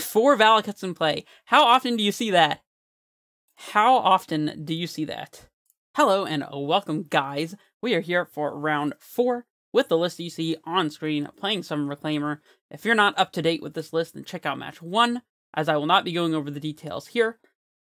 4 Valakuts in play. How often do you see that? How often do you see that? Hello and welcome, guys. We are here for round 4 with the list you see on screen, playing some Reclaimer. If you're not up to date with this list, then check out match 1, as I will not be going over the details here.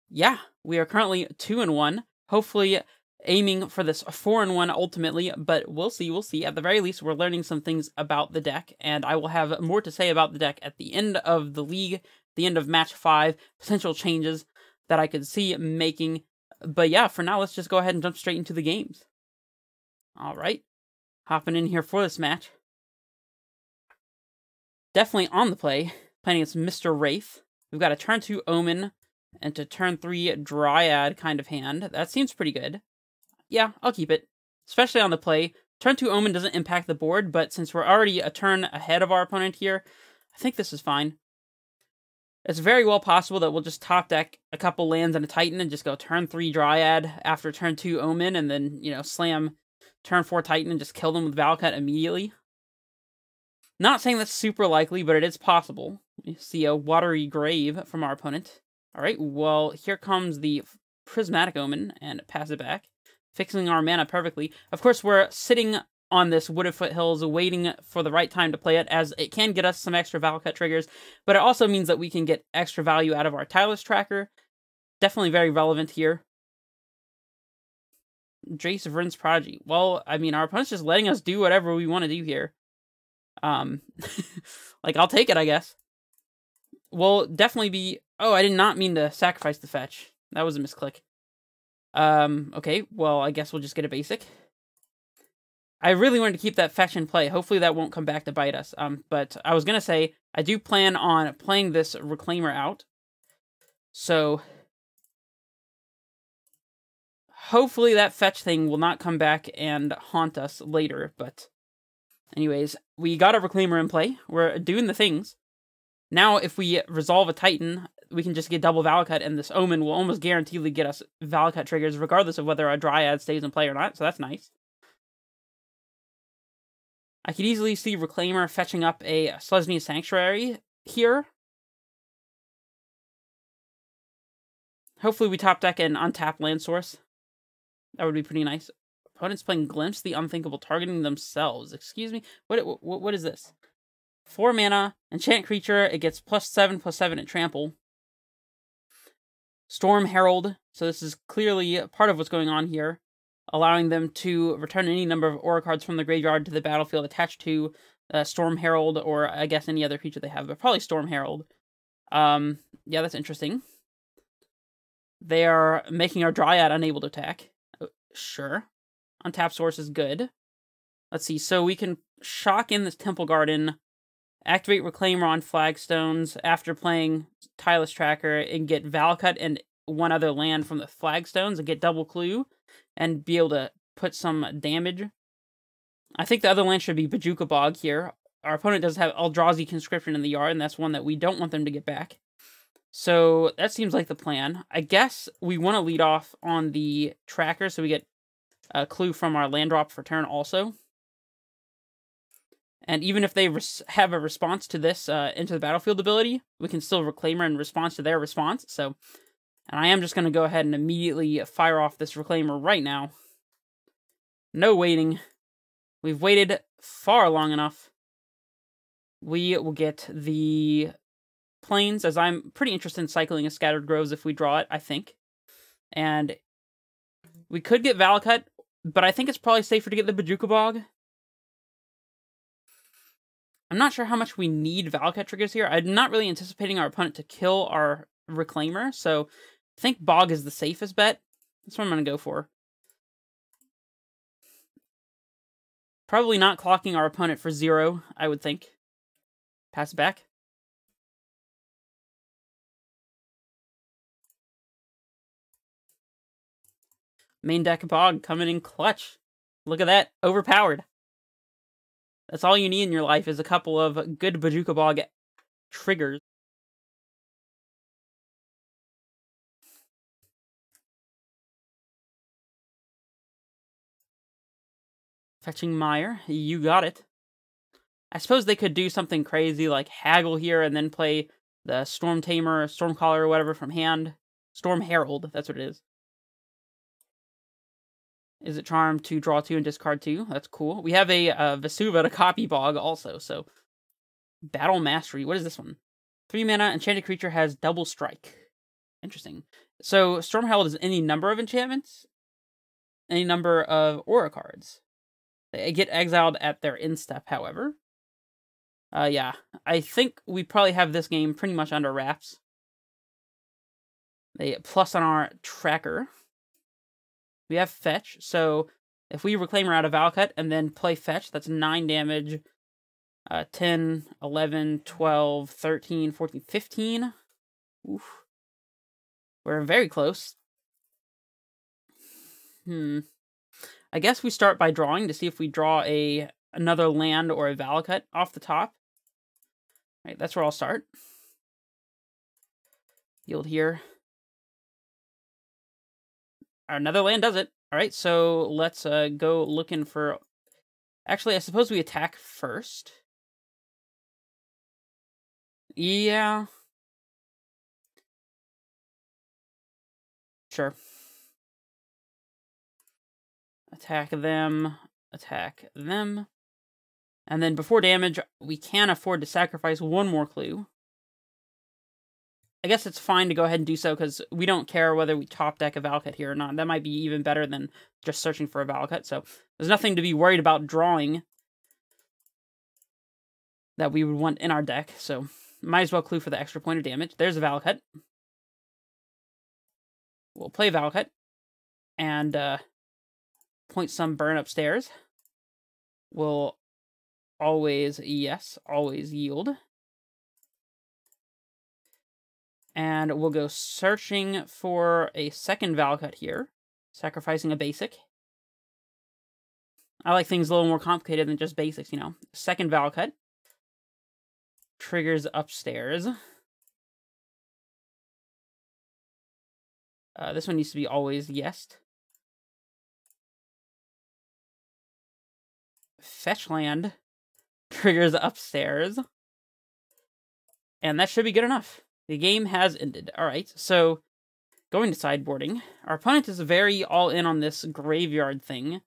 Yeah, we are currently 2-1, hopefully aiming for this 4-1 ultimately, but we'll see. At the very least, we're learning some things about the deck, and I will have more to say about the deck at the end of the league, the end of match 5, potential changes that I could see making. But yeah, for now, let's just go ahead and jump straight into the games. Alright, hopping in here for this match. Definitely on the play, playing against Mr. Wraith. We've got a turn 2 Omen, and to turn 3 Dryad kind of hand. That seems pretty good. Yeah, I'll keep it. Especially on the play. Turn 2 Omen doesn't impact the board, but since we're already a turn ahead of our opponent here, I think this is fine. It's very well possible that we'll just top deck a couple lands and a Titan and just go turn 3 Dryad after turn 2 Omen, and then, you know, slam turn 4 Titan and just kill them with Valakut immediately. Not saying that's super likely, but it is possible. You see a Watery Grave from our opponent. Alright, well, here comes the Prismatic Omen, and pass it back, fixing our mana perfectly. Of course, we're sitting on this Wooded Foothills, waiting for the right time to play it, as it can get us some extra Valakut triggers, but it also means that we can get extra value out of our Tireless Tracker. Definitely very relevant here. Jace Vryn's Prodigy. Well, I mean, our opponent's just letting us do whatever we want to do here. Like, I'll take it, I guess. We'll definitely be... Oh, I did not mean to sacrifice the fetch. That was a misclick. Okay, well, I guess we'll just get a basic. I really wanted to keep that fetch in play. Hopefully that won't come back to bite us. But I was gonna say, I do plan on playing this Reclaimer out. So... hopefully that fetch thing will not come back and haunt us later, but... anyways, we got a Reclaimer in play. We're doing the things. Now, if we resolve a Titan, we can just get double Valakut, and this Omen will almost guaranteedly get us Valakut triggers, regardless of whether our Dryad stays in play or not, so that's nice. I could easily see Reclaimer fetching up a Selesnya Sanctuary here. Hopefully we top deck an untapped land source. That would be pretty nice. Opponent's playing Glimpse the Unthinkable, targeting themselves. Excuse me? What is this? 4 mana, enchant creature, it gets +7/+7 at trample. Storm Herald, so this is clearly part of what's going on here, allowing them to return any number of aura cards from the graveyard to the battlefield attached to Storm Herald, or I guess any other creature they have, but probably Storm Herald. Yeah, that's interesting. They are making our Dryad unable to attack. Sure. Untap source is good. Let's see, so we can shock in this Temple Garden, activate Reclaimer on flagstones after playing Tireless Tracker, and get Valakut and one other land from the flagstones and get double clue and be able to put some damage. I think the other land should be Bojuka Bog here. Our opponent does have Eldrazi Conscription in the yard, and that's one that we don't want them to get back. So that seems like the plan. I guess we want to lead off on the tracker so we get a clue from our land drop for turn also. And even if they have a response to this into the battlefield ability, we can still Reclaimer in response to their response. So, and I am just going to go ahead and immediately fire off this Reclaimer right now. No waiting. We've waited far long enough. We will get the Plains, as I'm pretty interested in cycling a Scattered Groves if we draw it, I think. And we could get Valakut, but I think it's probably safer to get the Bojuka Bog. I'm not sure how much we need Valakut triggers here. I'm not really anticipating our opponent to kill our Reclaimer, so I think Bog is the safest bet. That's what I'm going to go for. Probably not clocking our opponent for 0, I would think. Pass it back. Main deck Bog coming in clutch. Look at that. Overpowered. That's all you need in your life is a couple of good Bojuka Bog triggers. Fetching Mire. You got it. I suppose they could do something crazy like haggle here and then play the Storm Tamer, Stormcaller, or whatever from hand. Storm Herald, that's what it is. Is it charmed to draw 2 and discard 2? That's cool. We have a Vesuva to copy Bog also, so... Battle Mastery. What is this one? 3 mana, enchanted creature has double strike. Interesting. So, Storm Herald is any number of enchantments, any number of aura cards. They get exiled at their instep, however. Yeah, I think we probably have this game pretty much under wraps. They plus on our tracker. We have fetch, so if we Reclaimer out of Valakut and then play fetch, that's 9 damage, 10, 11, 12, 13, 14, 15. Oof. We're very close. I guess we start by drawing to see if we draw another land or a Valakut off the top. All right, that's where I'll start. Yield here. Another land does it. All right, so let's go looking for... Actually, I suppose we attack first. Yeah. Sure. Attack them. Attack them. And then before damage, we can afford to sacrifice 1 more clue. I guess it's fine to go ahead and do so, because we don't care whether we top deck a Valakut here or not. That might be even better than just searching for a Valakut, so there's nothing to be worried about drawing that we would want in our deck, so might as well clue for the extra point of damage. There's a Valakut. We'll play Valakut, and point some burn upstairs. We'll always, yes, always yield. And we'll go searching for a second Valakut here, sacrificing a basic. I like things a little more complicated than just basics, you know. Second Valakut. Triggers upstairs. This one needs to be always yes. Fetch land. Triggers upstairs. And that should be good enough. The game has ended. Alright, so going to sideboarding. Our opponent is very all-in on this graveyard thing.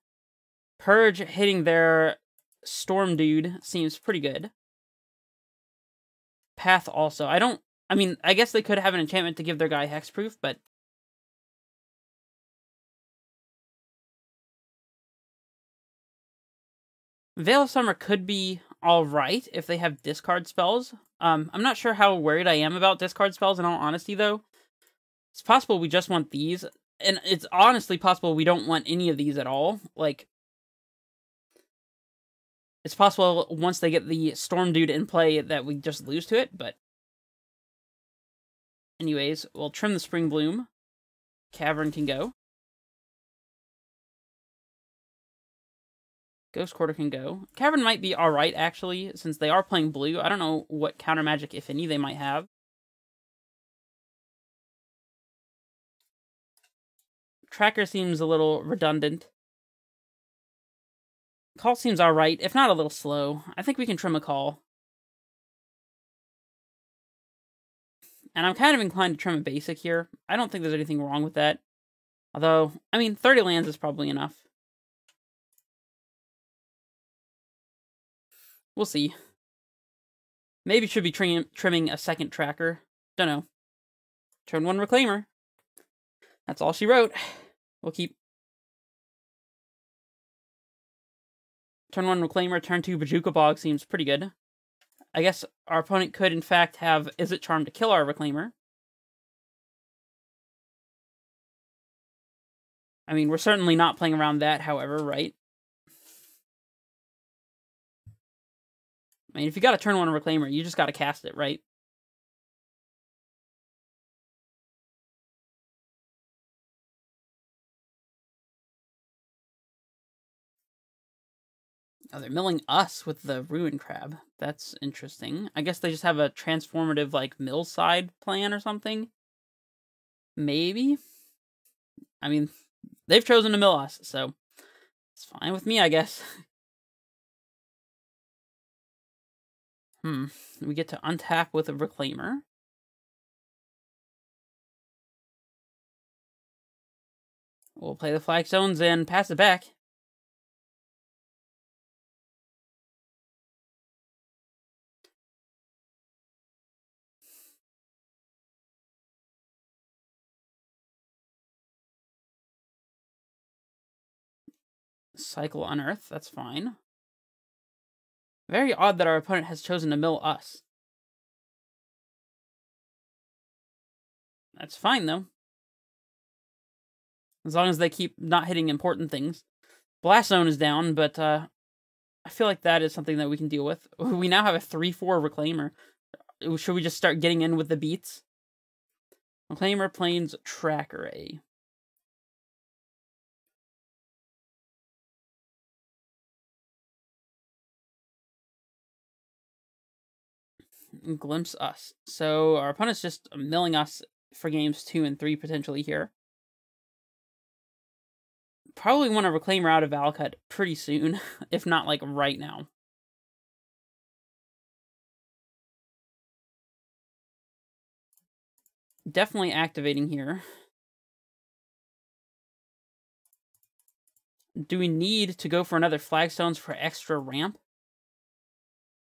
Purge hitting their Storm dude seems pretty good. Path also. I mean, I guess they could have an enchantment to give their guy hexproof, but... Veil of Summer could be alright if they have discard spells. I'm not sure how worried I am about discard spells, in all honesty, though. It's possible we just want these, and it's honestly possible we don't want any of these at all. Like, it's possible once they get the Storm Dude in play that we just lose to it, but... Anyways, we'll trim the Spring Bloom. Cavern can go. Ghost Quarter can go. Cavern might be alright, actually, since they are playing blue. I don't know what counter magic, if any, they might have. Tracker seems a little redundant. Call seems alright, if not a little slow. I think we can trim a call. And I'm kind of inclined to trim a basic here. I don't think there's anything wrong with that. Although, I mean, 30 lands is probably enough. We'll see. Maybe should be trimming a second tracker. Don't know. Turn 1 Reclaimer. That's all she wrote. We'll keep. Turn 1 Reclaimer, turn 2 Bajuka Bog seems pretty good. I guess our opponent could, in fact, have Is It Charmed to kill our Reclaimer. I mean, we're certainly not playing around that, however, right? I mean, if you got to turn 1 Reclaimer, you just got to cast it, right? Oh, they're milling us with the Ruin Crab. That's interesting. I guess they just have a transformative, like, mill side plan or something? Maybe? I mean, they've chosen to mill us, so it's fine with me, I guess. We get to untap with a Reclaimer. We'll play the Flagstones and pass it back. Cycle Unearth, that's fine. Very odd that our opponent has chosen to mill us. That's fine, though. As long as they keep not hitting important things. Blast Zone is down, but I feel like that is something that we can deal with. We now have a 3/4 Reclaimer. Should we just start getting in with the beats? Reclaimer Plains Tracker A. Glimpse us. So our opponent's just milling us for games 2 and 3 potentially here. Probably want to Reclaimer out of Valakut pretty soon, if not like right now. Definitely activating here. Do we need to go for another Flagstones for extra ramp?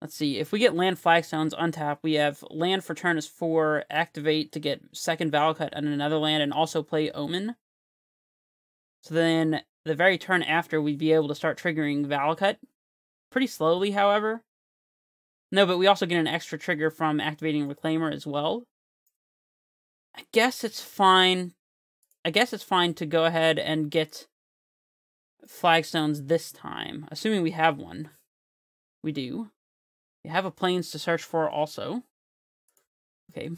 Let's see. If we get land Flagstones untap, we have land for turn is 4, activate to get second Valakut and another land, and also play Omen. So then, the very turn after, we'd be able to start triggering Valakut. Pretty slowly, however. No, but we also get an extra trigger from activating Reclaimer as well. I guess it's fine. I guess it's fine to go ahead and get Flagstones this time. Assuming we have one. We do. We have a Plains to search for also. Okay.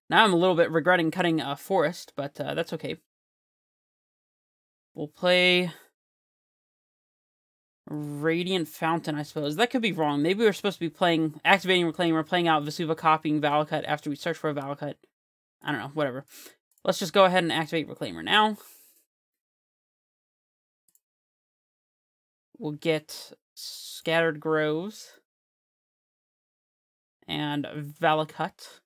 Now I'm a little bit regretting cutting a forest, but that's okay. We'll play Radiant Fountain, I suppose. That could be wrong. Maybe we're supposed to be playing activating Reclaimer, playing out Vesuva, copying Valakut after we search for a Valakut. I don't know, whatever. Let's just go ahead and activate Reclaimer now. We'll get Scattered Groves and Valakut.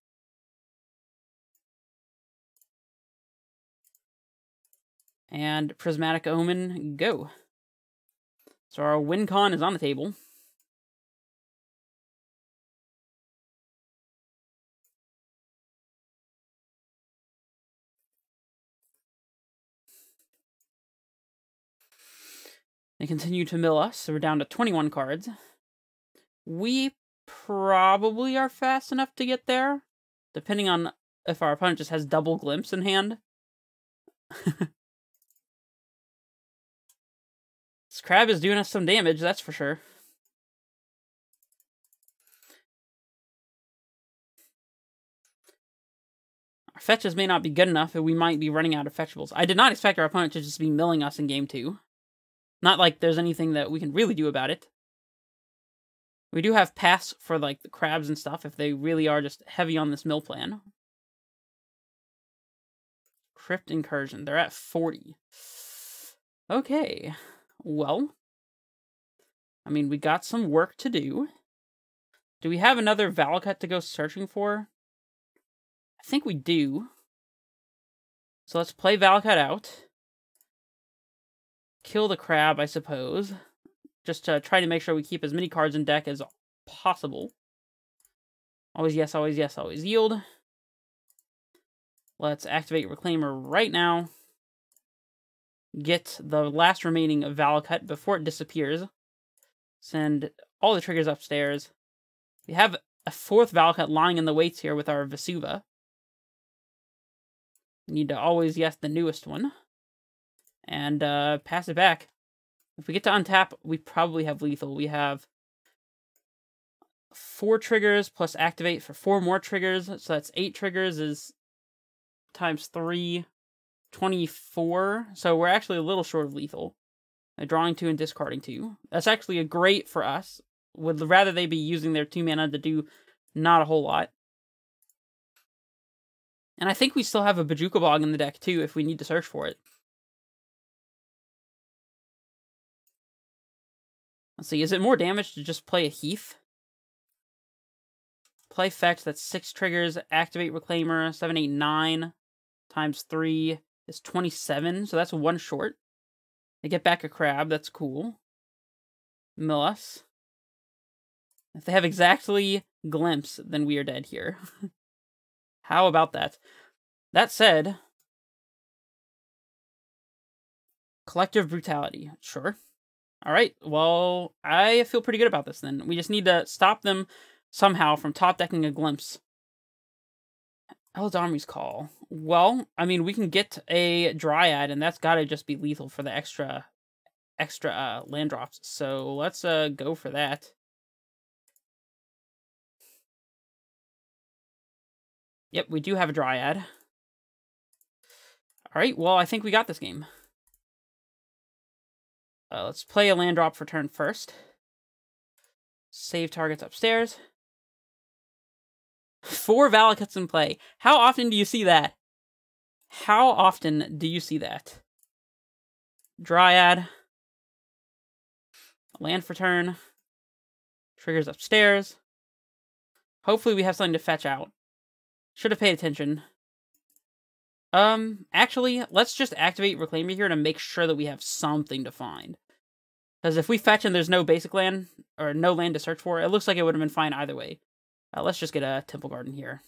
And Prismatic Omen, go. So our win con is on the table. They continue to mill us, so we're down to 21 cards. We probably are fast enough to get there, depending on if our opponent just has double Glimpse in hand. This crab is doing us some damage, that's for sure. Our fetches may not be good enough, and we might be running out of fetchables. I did not expect our opponent to just be milling us in game 2. Not like there's anything that we can really do about it. We do have paths for like the crabs and stuff if they really are just heavy on this mill plan. Crypt Incursion. They're at 40. Okay. Well. I mean, we got some work to do. Do we have another Valakut to go searching for? I think we do. So let's play Valakut out. Kill the crab, I suppose. Just to try to make sure we keep as many cards in deck as possible. Always yes, always yes, always yield. Let's activate Reclaimer right now. Get the last remaining Valakut before it disappears. Send all the triggers upstairs. We have a 4th Valakut lying in the weights here with our Vesuva. We need to always yes the newest one. And pass it back. If we get to untap, we probably have lethal. We have 4 triggers plus activate for 4 more triggers. So that's 8 triggers is times 3, 24. So we're actually a little short of lethal. Drawing 2 and discarding 2. That's actually a great for us. Would rather they be using their 2 mana to do not a whole lot. And I think we still have a Bajuka Bog in the deck too if we need to search for it. Let's see, is it more damage to just play a Heath? play fetch, that's 6 triggers. Activate Reclaimer, 7, 8, 9 times 3 is 27, so that's 1 short. I get back a crab, that's cool. Mill us. If they have exactly Glimpse, then we are dead here. How about that? That said, Collective Brutality, sure. Alright, well, I feel pretty good about this then. We just need to stop them somehow from top decking a Glimpse. Eldamri's Call. Well, I mean, we can get a Dryad, and that's gotta just be lethal for the extra land drops. So let's go for that. Yep, we do have a Dryad. Alright, well, I think we got this game. Let's play a land drop for turn first. Save targets upstairs. 4 Valakuts in play. How often do you see that? How often do you see that? Dryad. Land for turn. Triggers upstairs. Hopefully we have something to fetch out. Should have paid attention. Actually, let's just activate Reclaimer here to make sure that we have something to find. Because if we fetch and there's no basic land, or no land to search for, it looks like it would have been fine either way. Let's just get a Temple Garden here.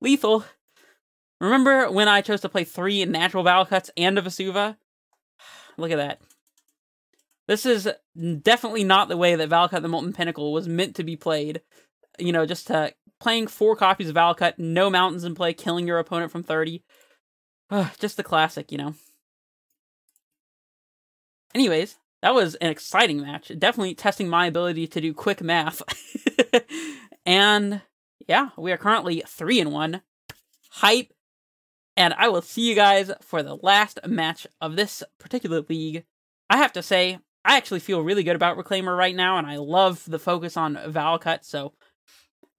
Lethal! Remember when I chose to play 3 natural Valakuts and a Vesuva? Look at that. This is definitely not the way that Valakut the Molten Pinnacle was meant to be played. You know, just playing 4 copies of Valakut, no mountains in play, killing your opponent from 30. Just the classic, you know. Anyways, that was an exciting match. Definitely testing my ability to do quick math. And yeah, we are currently 3-1. Hype. And I will see you guys for the last match of this particular league. I have to say, I actually feel really good about Reclaimer right now, and I love the focus on Valakut, so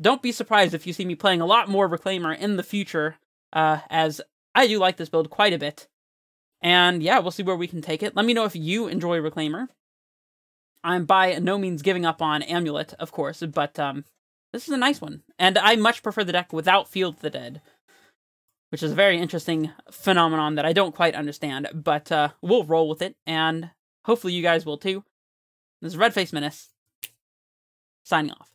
don't be surprised if you see me playing a lot more Reclaimer in the future, as I do like this build quite a bit. And yeah, we'll see where we can take it. Let me know if you enjoy Reclaimer. I'm by no means giving up on Amulet, of course, but this is a nice one. And I much prefer the deck without Field of the Dead, which is a very interesting phenomenon that I don't quite understand, but we'll roll with it, and hopefully you guys will too. This is Redface Menace, signing off.